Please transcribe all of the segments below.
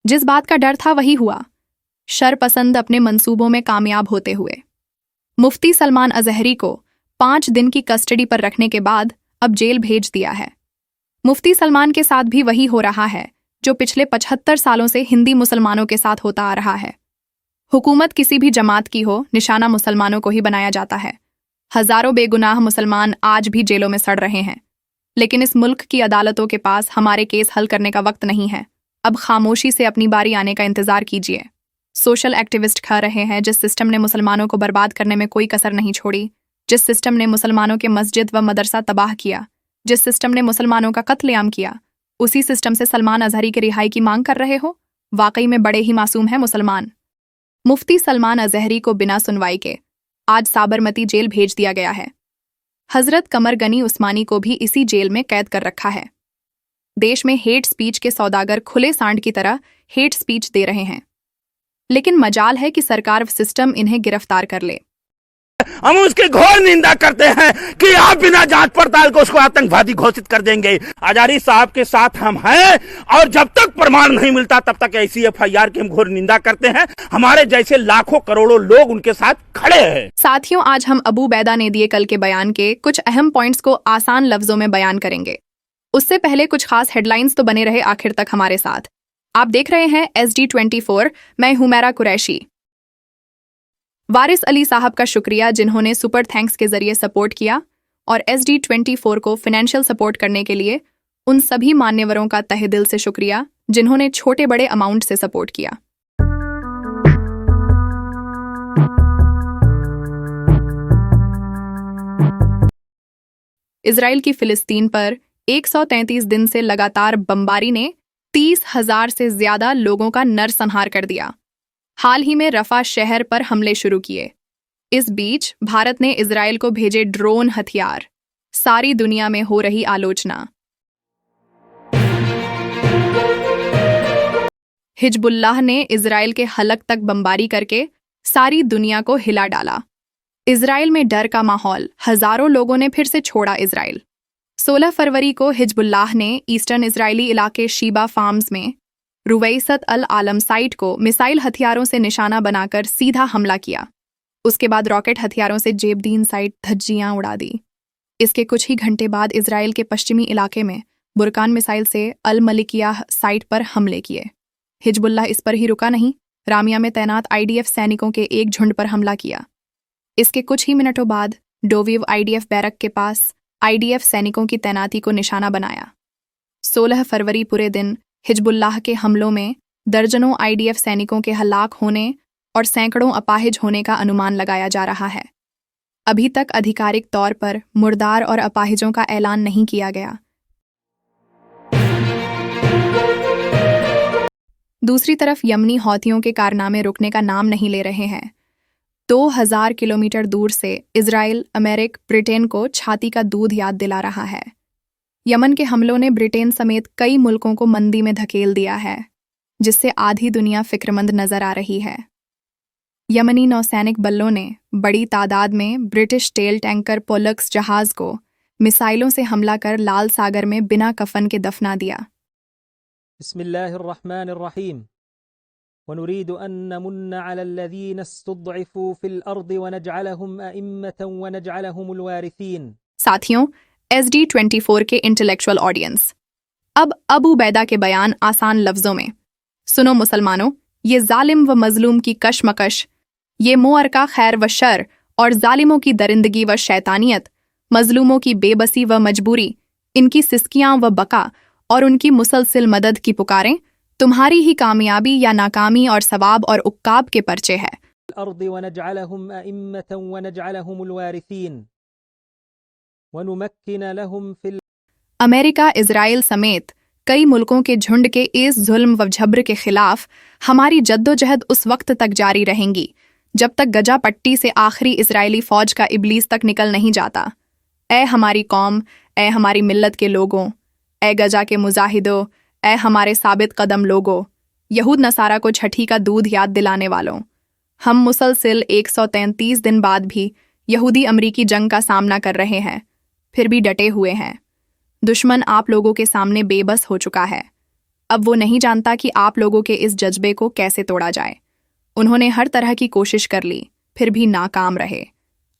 जिस बात का डर था वही हुआ, शरपसंद अपने मंसूबों में कामयाब होते हुए। मुफ्ती सलमान अजहरी को 5 दिन की कस्टडी पर रखने के बाद अब जेल भेज दिया है। मुफ्ती सलमान के साथ भी वही हो रहा है जो पिछले 75 सालों से हिंदी मुसलमानों के साथ होता आ रहा है। हुकूमत किसी भी जमात की हो, निशाना मुसलमानों को ही बनाया जाता है। हजारों बेगुनाह मुसलमान आज भी जेलों में सड़ रहे हैं, लेकिन इस मुल्क की अदालतों के पास हमारे केस हल करने का वक्त नहीं है। अब खामोशी से अपनी बारी आने का इंतजार कीजिए। सोशल एक्टिविस्ट कह रहे हैं जिस सिस्टम ने मुसलमानों को बर्बाद करने में कोई कसर नहीं छोड़ी, जिस सिस्टम ने मुसलमानों के मस्जिद व मदरसा तबाह किया, जिस सिस्टम ने मुसलमानों का कत्लेआम किया, उसी सिस्टम से सलमान अजहरी की रिहाई की मांग कर रहे हो। वाकई में बड़े ही मासूम है मुसलमान। मुफ्ती सलमान अजहरी को बिना सुनवाई के आज साबरमती जेल भेज दिया गया है। हजरत कमर गनी उस्मानी को भी इसी जेल में कैद कर रखा है। देश में हेट स्पीच के सौदागर खुले सांड की तरह हेट स्पीच दे रहे हैं, लेकिन मजाल है कि सरकार सिस्टम इन्हें गिरफ्तार कर ले। हम उसकी घोर निंदा करते हैं कि आप बिना जांच पड़ताल को उसको आतंकवादी घोषित कर देंगे। अजहरी साहब के साथ हम हैं और जब तक प्रमाण नहीं मिलता तब तक ऐसी एफआईआर की हम घोर निंदा करते हैं। हमारे जैसे लाखों करोड़ों लोग उनके साथ खड़े हैं। साथियों, आज हम अबू बैदा ने दिए कल के बयान के कुछ अहम पॉइंट्स को आसान लफ्जों में बयान करेंगे। उससे पहले कुछ खास हेडलाइंस तो बने रहे आखिर तक हमारे साथ। आप देख रहे हैं SD24, मैं हुमैरा कुरैशी। वारिस अली साहब का शुक्रिया जिन्होंने सुपर थैंक्स के जरिए सपोर्ट किया, और SD24 को फाइनेंशियल सपोर्ट करने के लिए उन सभी मान्यवरों का तहे दिल से शुक्रिया जिन्होंने छोटे बड़े अमाउंट से सपोर्ट किया। इजराइल की फिलिस्तीन पर 133 दिन से लगातार बमबारी ने 30,000 से ज्यादा लोगों का नरसंहार कर दिया। हाल ही में रफा शहर पर हमले शुरू किए। इस बीच भारत ने इजराइल को भेजे ड्रोन हथियार। सारी दुनिया में हो रही आलोचना। हिजबुल्लाह ने इजराइल के हलक तक बमबारी करके सारी दुनिया को हिला डाला। इजराइल में डर का माहौल, हजारों लोगों ने फिर से छोड़ा इजराइल। 16 फरवरी को हिजबुल्लाह ने ईस्टर्न इजरायली इलाके शीबा फार्म्स में रुवैसत अल आलम साइट को मिसाइल हथियारों से निशाना बनाकर सीधा हमला किया। उसके बाद रॉकेट हथियारों से जेबदीन साइट धज्जियां उड़ा दी। इसके कुछ ही घंटे बाद इजराइल के पश्चिमी इलाके में बुरकान मिसाइल से अल मलिकिया साइट पर हमले किए। हिजबुल्लाह इस पर ही रुका नहीं, रामिया में तैनात IDF सैनिकों के एक झुंड पर हमला किया। इसके कुछ ही मिनटों बाद डोविव IDF बैरक के पास IDF सैनिकों की तैनाती को निशाना बनाया। 16 फरवरी पूरे दिन हिजबुल्लाह के हमलों में दर्जनों IDF सैनिकों के हलाक होने और सैकड़ों अपाहिज होने का अनुमान लगाया जा रहा है। अभी तक आधिकारिक तौर पर मुर्दार और अपाहिजों का ऐलान नहीं किया गया। दूसरी तरफ यमनी हौथियों के कारनामे रुकने का नाम नहीं ले रहे हैं। 2000 किलोमीटर दूर से इजराइल, अमेरिका, ब्रिटेन को छाती का दूध याद दिला रहा है। यमन के हमलों ने ब्रिटेन समेत कई मुल्कों को मंदी में धकेल दिया है, जिससे आधी दुनिया फिक्रमंद नजर आ रही है। यमनी नौसैनिक बलों ने बड़ी तादाद में ब्रिटिश टेल टैंकर पोलक्स जहाज को मिसाइलों से हमला कर लाल सागर में बिना कफन के दफना दिया। बिस्मिल्लाहिर्रहमानिर्रहीम। वनुरीदु अन नमुन्ना अलल्लज़ीना इस्तुद्इफू फिल अर्दि वनजअलहुम अइम्मतन वनजअलहुमुल वारिसीन। साथियों, SD24 के इंटेलेक्चुअल ऑडियंस, अब अबू बैदा के बयान आसान लफ्जों में सुनो। मुसलमानों, ये जालिम व मजलूम की कशमकश, ये मुअरका खैर व शर और जालिमों की दरिंदगी व शैतानियत, मजलूमों की बेबसी व मजबूरी, इनकी सिस्कियां व बका और उनकी मुसलसिल मदद की पुकारें तुम्हारी ही कामयाबी या नाकामी और सवाब और उक्काब के पर्चे है। अमेरिका, इजराइल समेत कई मुल्कों के झुंड के इस जुल्म व झब्र के खिलाफ हमारी जद्दोजहद उस वक्त तक जारी रहेंगी जब तक गजा पट्टी से आखिरी इजरायली फौज का इबलीस तक निकल नहीं जाता। ए हमारी कौम, ए हमारी मिल्लत के लोगों, ए गजा के मुजाहिदों, ए हमारे साबित कदम लोगों, यहूद नसारा को छठी का दूध याद दिलाने वालों, हम मुसलसिल 133 दिन बाद भी यहूदी अमरीकी जंग का सामना कर रहे हैं, फिर भी डटे हुए हैं। दुश्मन आप लोगों के सामने बेबस हो चुका है। अब वो नहीं जानता कि आप लोगों के इस जज्बे को कैसे तोड़ा जाए। उन्होंने हर तरह की कोशिश कर ली, फिर भी नाकाम रहे।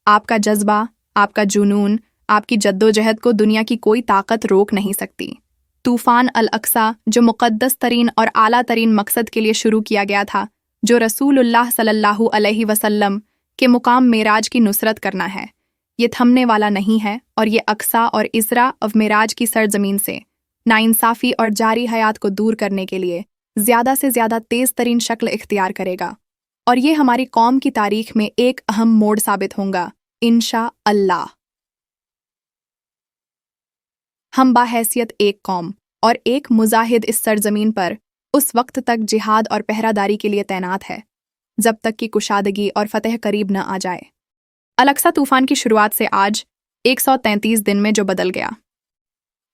आपका जज्बा, आपका जुनून, आपकी जद्दोजहद को दुनिया की कोई ताकत रोक नहीं सकती। तूफान अल अक्सा, जो मुक़द्दस तरीन और आला तरीन मकसद के लिए शुरू किया गया था, जो रसूलुल्लाह सल्लल्लाहु अलैहि वसल्लम के मुकाम मेराज की नुसरत करना है, ये थमने वाला नहीं है और ये अक्सा और इसरा of मेराज की सरजमीन से नाइंसाफ़ी और जारी हयात को दूर करने के लिए ज़्यादा से ज़्यादा तेज़ तरीन शक्ल इख्तियार करेगा और ये हमारी कौम की तारीख में एक अहम मोड़ साबित होगा, इंशा अल्लाह। हम बाहैसियत एक कौम और एक मुजाहिद इस सरजमीन पर उस वक्त तक जिहाद और पहरादारी के लिए तैनात है जब तक कि कुशादगी और फतह करीब न आ जाए। अल-अक्सा तूफान की शुरुआत से आज 133 दिन में जो बदल गया,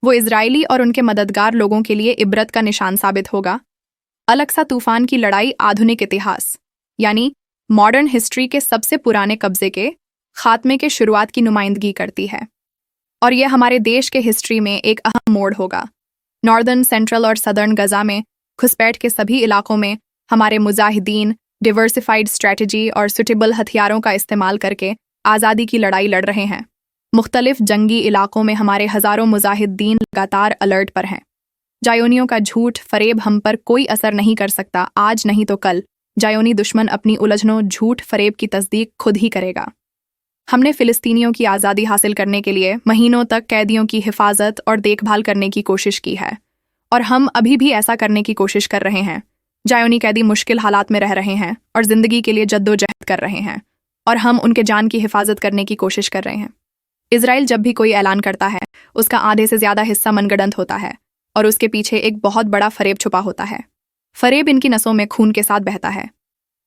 वो इजरायली और उनके मददगार लोगों के लिए इबरत का निशान साबित होगा। अल-अक्सा तूफान की लड़ाई आधुनिक इतिहास यानी मॉडर्न हिस्ट्री के सबसे पुराने कब्जे के खात्मे के शुरुआत की नुमाइंदगी करती है और यह हमारे देश के हिस्ट्री में एक अहम मोड़ होगा। नॉर्दर्न, सेंट्रल और सदर्न गजा में घुसपैठ के सभी इलाकों में हमारे मुजाहिदीन डिवर्सिफाइड स्ट्रैटेजी और सुटेबल हथियारों का इस्तेमाल करके आज़ादी की लड़ाई लड़ रहे हैं। मुख्तलिफ जंगी इलाकों में हमारे हज़ारों मुजाहिदीन लगातार अलर्ट पर हैं। जायोनियों का झूठ फरेब हम पर कोई असर नहीं कर सकता। आज नहीं तो कल जायोनी दुश्मन अपनी उलझनों झूठ फरेब की तस्दीक खुद ही करेगा। हमने फ़िलिस्तीनियों की आज़ादी हासिल करने के लिए महीनों तक कैदियों की हिफाजत और देखभाल करने की कोशिश की है और हम अभी भी ऐसा करने की कोशिश कर रहे हैं। जायोनी कैदी मुश्किल हालात में रह रहे हैं और ज़िंदगी के लिए जद्दोजहद कर रहे हैं और हम उनके जान की हिफाजत करने की कोशिश कर रहे हैं। इजराइल जब भी कोई ऐलान करता है, उसका आधे से ज़्यादा हिस्सा मनगढ़ंत होता है और उसके पीछे एक बहुत बड़ा फरेब छुपा होता है। फरेब इनकी नसों में खून के साथ बहता है।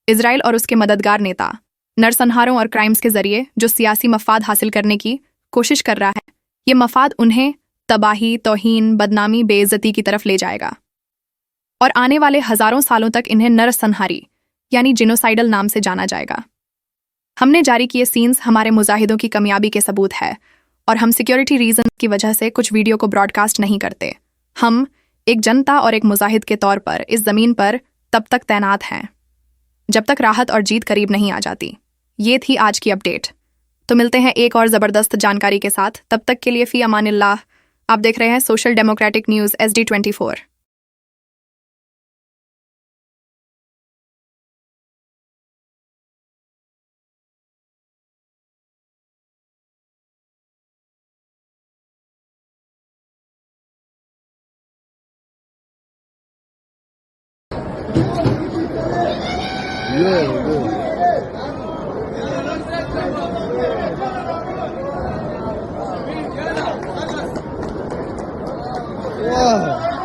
इजराइल और उसके मददगार नेता नरसंहारों और क्राइम्स के जरिए जो सियासी मफाद हासिल करने की कोशिश कर रहा है, ये मफाद उन्हें तबाही, तौहीन, बदनामी, बेइज्जती की तरफ ले जाएगा और आने वाले हज़ारों सालों तक इन्हें नरसंहारी यानी जिनोसाइडल नाम से जाना जाएगा। हमने जारी किए सीन्स हमारे मुजाहिदों की कामयाबी के सबूत है और हम सिक्योरिटी रीजन की वजह से कुछ वीडियो को ब्रॉडकास्ट नहीं करते। हम एक जनता और एक मुजाहिद के तौर पर इस ज़मीन पर तब तक तैनात हैं जब तक राहत और जीत करीब नहीं आ जाती। ये थी आज की अपडेट। तो मिलते हैं एक और ज़बरदस्त जानकारी के साथ। तब तक के लिए फ़ी अमानिल्लाह। आप देख रहे हैं social democratic news SD24। Wow.